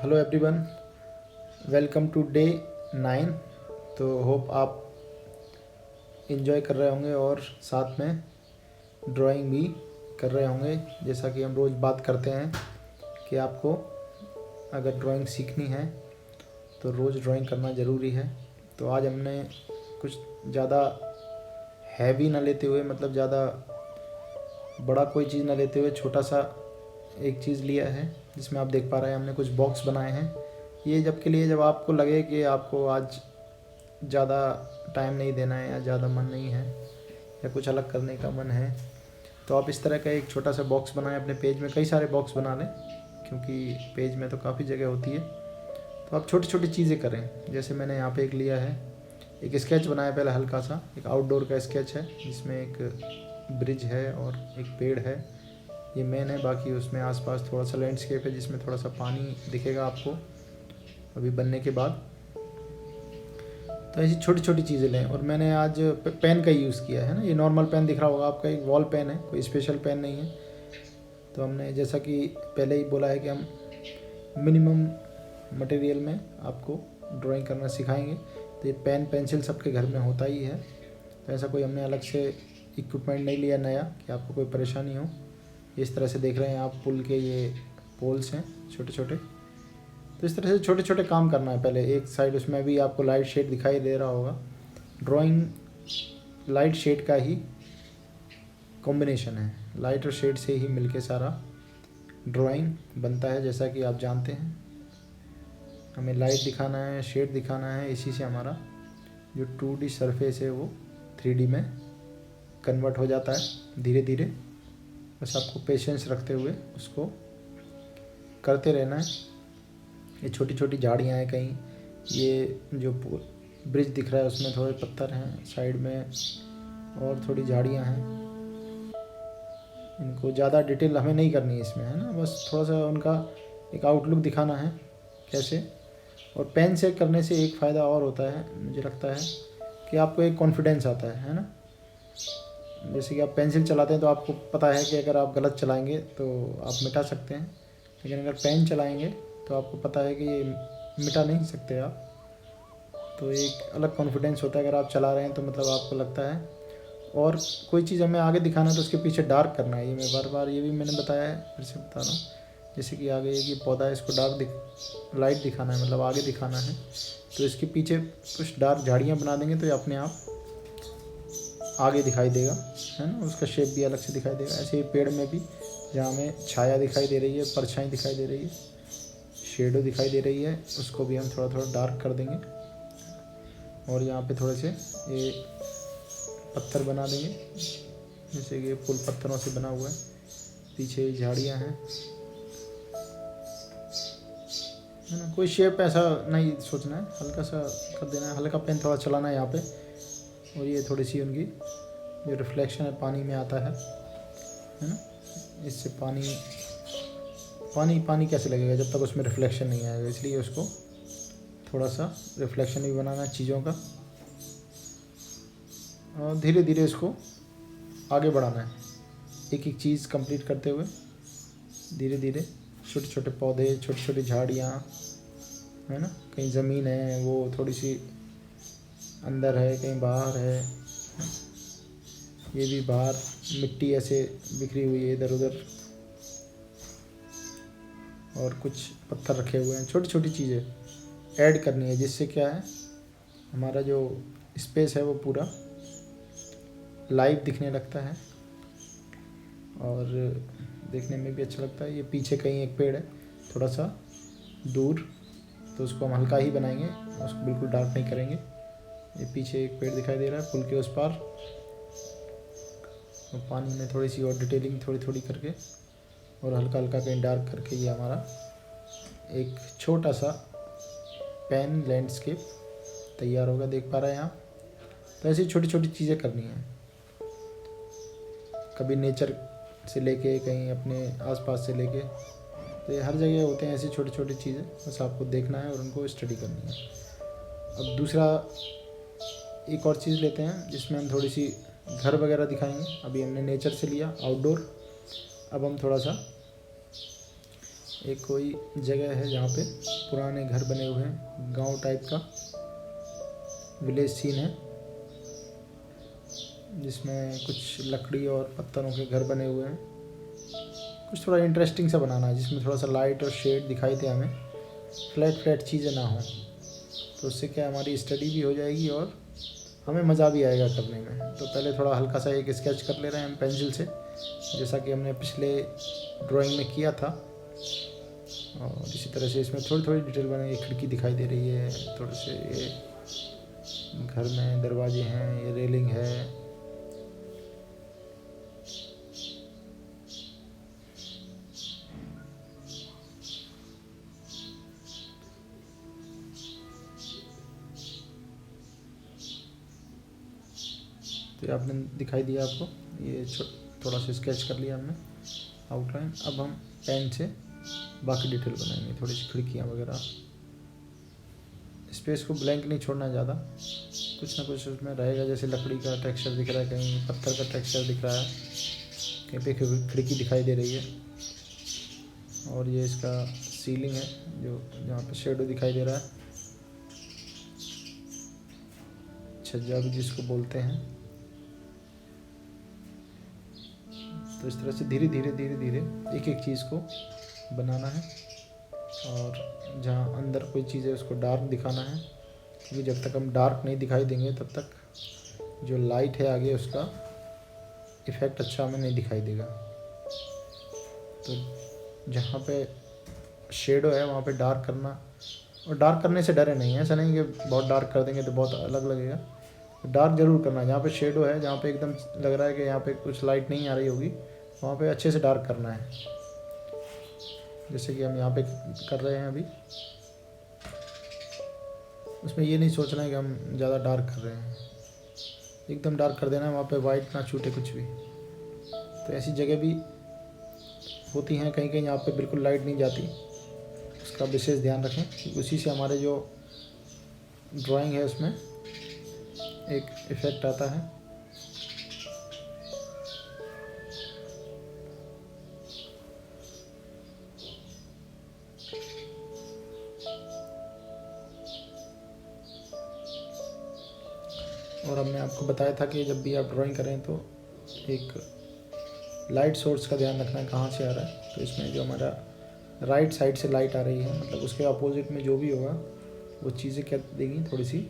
Hello everyone, welcome to day 9। तो hope आप enjoy कर रहे होंगे और साथ में ड्राइंग भी कर रहे होंगे। जैसा कि हम रोज़ बात करते हैं कि आपको अगर ड्राइंग सीखनी है तो रोज़ ड्राइंग करना ज़रूरी है। तो आज हमने कुछ ज़्यादा हैवी ना लेते हुए, मतलब ज़्यादा बड़ा कोई चीज़ ना लेते हुए, छोटा सा एक चीज़ लिया है जिसमें आप देख पा रहे हैं हमने कुछ बॉक्स बनाए हैं। ये जब के लिए, जब आपको लगे कि आपको आज ज़्यादा टाइम नहीं देना है या ज़्यादा मन नहीं है या कुछ अलग करने का मन है, तो आप इस तरह का एक छोटा सा बॉक्स बनाएं। अपने पेज में कई सारे बॉक्स बना लें, क्योंकि पेज में तो काफ़ी जगह होती है। तो आप छोटी छोटी चीज़ें करें। जैसे मैंने यहाँ पे एक लिया है, एक स्केच बनाया पहले, हल्का सा एक आउटडोर का स्केच है जिसमें एक ब्रिज है और एक पेड़ है, ये मेन है। बाकी उसमें आसपास थोड़ा सा लैंडस्केप है जिसमें थोड़ा सा पानी दिखेगा आपको अभी बनने के बाद। तो ऐसी छोटी छोटी चीज़ें लें। और मैंने आज पेन का यूज़ किया है ना, ये नॉर्मल पेन दिख रहा होगा आपका, एक वॉल पेन है, कोई स्पेशल पेन नहीं है। तो हमने जैसा कि पहले ही बोला है कि हम मिनिमम मटेरियल में आपको ड्राइंग करना सिखाएंगे। तो ये पेन पेंसिल सबके घर में होता ही है, तो ऐसा कोई हमने अलग से इक्विपमेंट नहीं लिया नया कि आपको कोई परेशानी हो। इस तरह से देख रहे हैं आप, पुल के ये पोल्स हैं छोटे छोटे। तो इस तरह से छोटे छोटे काम करना है पहले। एक साइड उसमें भी आपको लाइट शेड दिखाई दे रहा होगा। ड्राइंग लाइट शेड का ही कॉम्बिनेशन है, लाइट और शेड से ही मिलके सारा ड्राइंग बनता है। जैसा कि आप जानते हैं, हमें लाइट दिखाना है, शेड दिखाना है, इसी से हमारा जो 2D सरफेस है वो 3D में कन्वर्ट हो जाता है धीरे धीरे। बस आपको पेशेंस रखते हुए उसको करते रहना है। ये छोटी छोटी झाड़ियाँ हैं, कहीं ये जो ब्रिज दिख रहा है उसमें थोड़े पत्थर हैं साइड में, और थोड़ी झाड़ियाँ हैं। इनको ज़्यादा डिटेल हमें नहीं करनी है इसमें, है ना, बस थोड़ा सा उनका एक आउटलुक दिखाना है कैसे। और पेन से करने से एक फ़ायदा और होता है, मुझे लगता है कि आपको एक कॉन्फिडेंस आता है ना। जैसे कि आप पेंसिल चलाते हैं तो आपको पता है कि अगर आप गलत चलाएंगे तो आप मिटा सकते हैं, लेकिन अगर पेन चलाएंगे तो आपको पता है कि ये मिटा नहीं सकते आप। तो एक अलग कॉन्फिडेंस होता है अगर आप चला रहे हैं तो, मतलब आपको लगता है। और कोई चीज़ हमें आगे दिखाना है तो उसके पीछे डार्क करना है। ये मैं बार बार, ये भी मैंने बताया है, फिर से बता रहा हूँ। जैसे कि आगे ये पौधा है, इसको डार्क लाइट दिखाना है, मतलब आगे दिखाना है, तो इसके पीछे कुछ डार्क झाड़ियाँ बना देंगे तो ये अपने आप आगे दिखाई देगा, है ना। उसका शेप भी अलग से दिखाई देगा। ऐसे ही पेड़ में भी, जहाँ हमें छाया दिखाई दे रही है, परछाई दिखाई दे रही है, शेडो दिखाई दे रही है, उसको भी हम थोड़ा थोड़ा डार्क कर देंगे। और यहाँ पे थोड़े से ये पत्थर बना देंगे, जैसे कि पुल पत्थरों से बना हुआ है, पीछे झाड़ियाँ हैं, है ना। कोई शेप ऐसा नहीं सोचना है, हल्का सा कर देना है, हल्का पेन थोड़ा चलाना है यहाँ पे। और ये थोड़ी सी उनकी जो रिफ्लेक्शन है पानी में आता है ना, इससे पानी कैसे लगेगा जब तक उसमें रिफ्लेक्शन नहीं आएगा, इसलिए उसको थोड़ा सा रिफ्लेक्शन भी बनाना है चीज़ों का। और धीरे धीरे इसको आगे बढ़ाना है, एक एक चीज़ कंप्लीट करते हुए धीरे धीरे। छोटे छोटे पौधे, छोटी छोटी झाड़ियाँ, है ना, कहीं ज़मीन है वो थोड़ी सी अंदर है, कहीं बाहर है, ये भी बाहर मिट्टी ऐसे बिखरी हुई है इधर उधर, और कुछ पत्थर रखे हुए हैं। छोटी छोटी चीज़ें ऐड करनी है, जिससे क्या है, हमारा जो स्पेस है वो पूरा लाइव दिखने लगता है और देखने में भी अच्छा लगता है। ये पीछे कहीं एक पेड़ है थोड़ा सा दूर, तो उसको हम हल्का ही बनाएंगे, उसको बिल्कुल डार्क नहीं करेंगे। ये पीछे एक पेड़ दिखाई दे रहा है पुल के उस पार, और पानी में थोड़ी सी और डिटेलिंग थोड़ी थोड़ी करके और हल्का हल्का कहीं डार्क करके ये हमारा एक छोटा सा पेन लैंडस्केप तैयार होगा, देख पा रहे हैं आप। तो ऐसी छोटी छोटी चीज़ें करनी है, कभी नेचर से लेके कहीं अपने आसपास से लेके, तो ये हर जगह होते हैं ऐसी छोटी छोटी चीज़ें, बस आपको देखना है और उनको स्टडी करनी है। अब दूसरा एक और चीज़ लेते हैं जिसमें हम थोड़ी सी घर वगैरह दिखाएंगे। अभी हमने नेचर से लिया आउटडोर, अब हम थोड़ा सा एक कोई जगह है जहाँ पे पुराने घर बने हुए हैं, गांव टाइप का विलेज सीन है, जिसमें कुछ लकड़ी और पत्थरों के घर बने हुए हैं। कुछ थोड़ा इंटरेस्टिंग सा बनाना है, जिसमें थोड़ा सा लाइट और शेड दिखाई दे हमें, फ्लैट फ्लैट चीज़ें ना हो। तो उससे क्या हमारी स्टडी भी हो जाएगी और हमें मज़ा भी आएगा करने में। तो पहले थोड़ा हल्का सा एक स्केच कर ले रहे हैं हम पेंसिल से, जैसा कि हमने पिछले ड्राइंग में किया था। और इसी तरह से इसमें थोड़ी थोड़ी डिटेल बनाएंगे। खिड़की दिखाई दे रही है, थोड़े से ये घर में दरवाजे हैं, ये रेलिंग है। तो ये आपने दिखाई दिया आपको, ये थोड़ा सा स्केच कर लिया हमने आउटलाइन। अब हम पेन से बाकी डिटेल बनाएंगे, थोड़ी सी खिड़कियाँ वगैरह। स्पेस को ब्लैंक नहीं छोड़ना ज़्यादा, कुछ ना कुछ उसमें रहेगा। जैसे लकड़ी का टेक्सचर दिख रहा है, कहीं पत्थर का टेक्सचर दिख रहा है, कहीं पे खिड़की दिखाई दे रही है। और ये इसका सीलिंग है जो जहाँ पे शेडो दिखाई दे रहा है, छज्जा भी जिसको बोलते हैं। तो इस तरह से धीरे धीरे धीरे धीरे एक एक चीज़ को बनाना है। और जहाँ अंदर कोई चीज़ है उसको डार्क दिखाना है, क्योंकि जब तक हम डार्क नहीं दिखाई देंगे तब तक जो लाइट है आगे उसका इफ़ेक्ट अच्छा हमें नहीं दिखाई देगा। तो जहाँ पे शेडो है वहाँ पे डार्क करना, और डार्क करने से डरे नहीं है, ऐसा नहीं कि बहुत डार्क कर देंगे तो बहुत अलग लगेगा। तो डार्क ज़रूर करना है। जहाँ पे शेडो है, जहाँ पे एकदम लग रहा है कि यहाँ पे कुछ लाइट नहीं आ रही होगी, वहाँ पे अच्छे से डार्क करना है। जैसे कि हम यहाँ पे कर रहे हैं अभी, उसमें ये नहीं सोचना है कि हम ज़्यादा डार्क कर रहे हैं, एकदम डार्क कर देना है, वहाँ पे वाइट ना छूटे कुछ भी। तो ऐसी जगह भी होती हैं कहीं कहीं यहाँ पे बिल्कुल लाइट नहीं जाती, उसका विशेष ध्यान रखें। उसी से हमारे जो ड्राइंग है उसमें एक इफ़ेक्ट आता है। और हमने आपको बताया था कि जब भी आप ड्राइंग करें तो एक लाइट सोर्स का ध्यान रखना है, कहाँ से आ रहा है। तो इसमें जो हमारा राइट साइड से लाइट आ रही है, मतलब उसके अपोजिट में जो भी होगा वो चीज़ें क्या देंगी, थोड़ी सी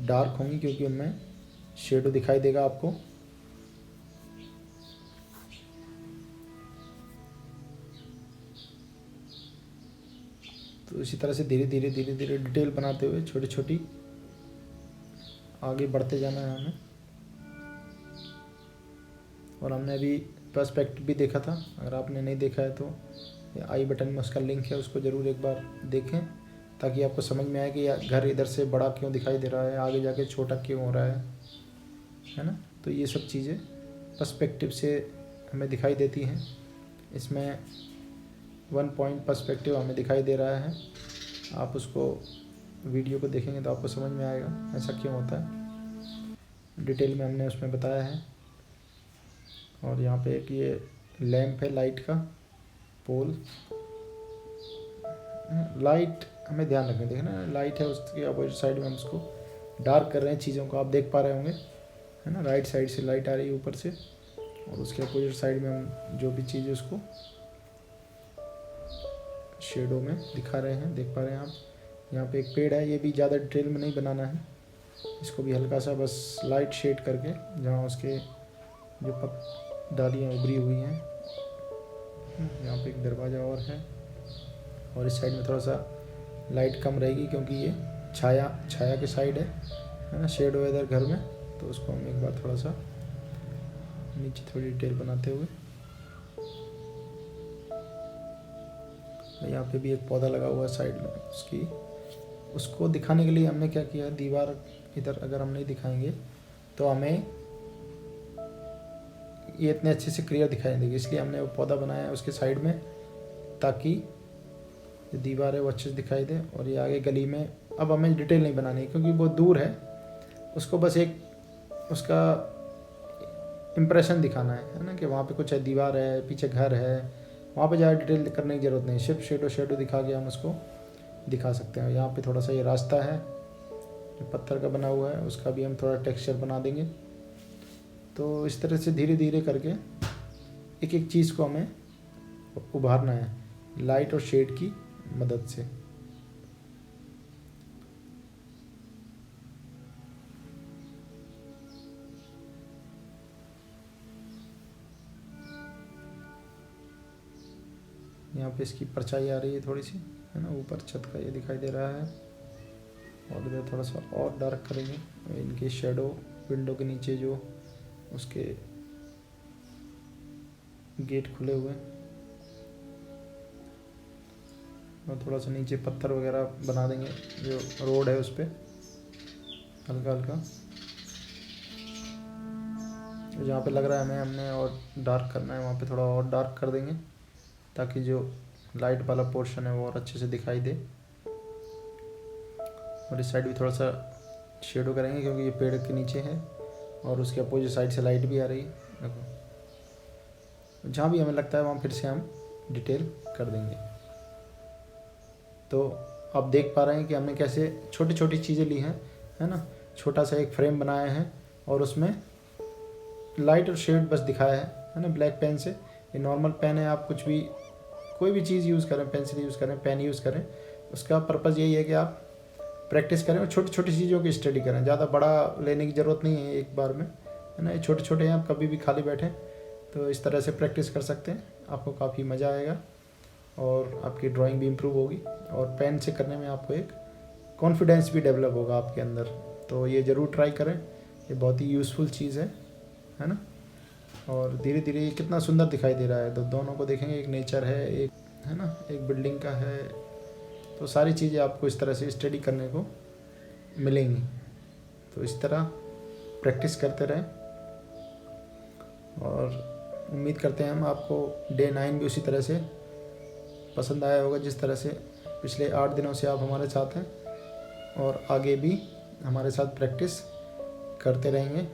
डार्क होंगी, क्योंकि उनमें शेडो दिखाई देगा आपको। तो इसी तरह से धीरे धीरे धीरे धीरे डिटेल बनाते हुए छोटी छोटी आगे बढ़ते जाना है हमें। और हमने अभी पर्सपेक्टिव भी देखा था, अगर आपने नहीं देखा है तो आई बटन में उसका लिंक है, उसको ज़रूर एक बार देखें, ताकि आपको समझ में आए कि घर इधर से बड़ा क्यों दिखाई दे रहा है, आगे जाके छोटा क्यों हो रहा है ना। तो ये सब चीज़ें पर्सपेक्टिव से हमें दिखाई देती हैं। इसमें 1 पॉइंट पर्सपेक्टिव हमें दिखाई दे रहा है, आप उसको वीडियो को देखेंगे तो आपको समझ में आएगा ऐसा क्यों होता है। डिटेल में हमने उसमें बताया है। और यहाँ पे एक ये लैंप है, लाइट का पोल। लाइट हमें ध्यान रखना, देखना लाइट है उसके अपोजिट साइड में हम उसको डार्क कर रहे हैं चीज़ों को, आप देख पा रहे होंगे है ना। राइट साइड से लाइट आ रही है ऊपर से, और उसके अपोजिट साइड में हम जो भी चीज़ है उसको शेडो में दिखा रहे हैं, देख पा रहे हैं आप। यहाँ पे एक पेड़ है, ये भी ज़्यादा डिटेल में नहीं बनाना है, इसको भी हल्का सा बस लाइट शेड करके, जहाँ उसके जो डालियाँ उभरी हुई हैं। यहाँ पे एक दरवाज़ा और है, और इस साइड में थोड़ा सा लाइट कम रहेगी क्योंकि ये छाया के साइड है ना, शेड हो इधर घर में। तो उसको हम एक बार थोड़ा सा नीचे थोड़ी डिटेल बनाते हुए, यहाँ पे भी एक पौधा लगा हुआ है साइड में उसको दिखाने के लिए हमने क्या किया, दीवार इधर अगर हम नहीं दिखाएंगे तो हमें ये इतने अच्छे से क्लियर दिखाई देगी, इसलिए हमने वो पौधा बनाया है उसके साइड में, ताकि जो दीवार है वो अच्छे से दिखाई दे। और ये आगे गली में अब हमें डिटेल नहीं बनानी क्योंकि बहुत दूर है, उसको बस एक उसका इम्प्रेशन दिखाना है ना, कि वहाँ पे कुछ है, दीवार है, पीछे घर है, वहाँ पे ज़्यादा डिटेल करने की ज़रूरत नहीं, सिर्फ शेडो दिखा के हम उसको दिखा सकते हैं। यहाँ पे थोड़ा सा ये रास्ता है जो पत्थर का बना हुआ है, उसका भी हम थोड़ा टेक्सचर बना देंगे। तो इस तरह से धीरे धीरे करके एक एक चीज़ को हमें उभारना है लाइट और शेड की मदद से। यहाँ पे इसकी परछाई आ रही है थोड़ी सी, है ना, ऊपर छत का ये दिखाई दे रहा है। और इधर थोड़ा सा और डार्क करेंगे इनके शेडो, विंडो के नीचे जो उसके गेट खुले हुए, और थोड़ा सा नीचे पत्थर वगैरह बना देंगे जो रोड है उस पर हल्का हल्का। जहाँ पे लग रहा है हमें हमने और डार्क करना है, वहाँ पे थोड़ा और डार्क कर देंगे ताकि जो लाइट वाला पोर्शन है वो और अच्छे से दिखाई दे। और इस साइड भी थोड़ा सा शेडो करेंगे क्योंकि ये पेड़ के नीचे है और उसके अपोजिट साइड से लाइट भी आ रही है। देखो जहाँ भी हमें लगता है वहाँ फिर से हम डिटेल कर देंगे। तो आप देख पा रहे हैं कि हमने कैसे छोटी छोटी चीज़ें ली हैं, है ना। छोटा सा एक फ्रेम बनाया है और उसमें लाइट और शेड बस दिखाया है ना, ब्लैक पेन से। ये नॉर्मल पेन है, आप कुछ भी कोई भी चीज़ यूज़ करें, पेंसिल यूज़ करें, पेन यूज़ करें, उसका पर्पज़ यही है कि आप प्रैक्टिस करें और छोटी छोटी चीज़ों की स्टडी करें। ज़्यादा बड़ा लेने की ज़रूरत नहीं है एक बार में, है ना। ये छोटे छोटे हैं, आप कभी भी खाली बैठें तो इस तरह से प्रैक्टिस कर सकते हैं, आपको काफ़ी मज़ा आएगा और आपकी ड्राइंग भी इम्प्रूव होगी और पेन से करने में आपको एक कॉन्फिडेंस भी डेवलप होगा आपके अंदर। तो ये ज़रूर ट्राई करें, ये बहुत ही यूज़फुल चीज़ है ना। और धीरे धीरे ये कितना सुंदर दिखाई दे रहा है। तो दोनों को देखेंगे, एक नेचर है, एक है ना, एक बिल्डिंग का है। तो सारी चीज़ें आपको इस तरह से स्टडी करने को मिलेंगी। तो इस तरह प्रैक्टिस करते रहें और उम्मीद करते हैं हम आपको डे 9 भी उसी तरह से पसंद आया होगा जिस तरह से पिछले 8 दिनों से आप हमारे साथ हैं, और आगे भी हमारे साथ प्रैक्टिस करते रहेंगे।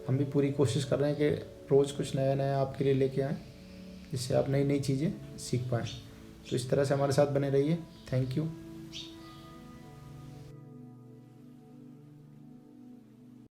हम भी पूरी कोशिश कर रहे हैं कि रोज़ कुछ नया नया आपके लिए लेके आएँ जिससे आप नई नई चीज़ें सीख पाएँ। तो इस तरह से हमारे साथ बने रहिए। Thank you.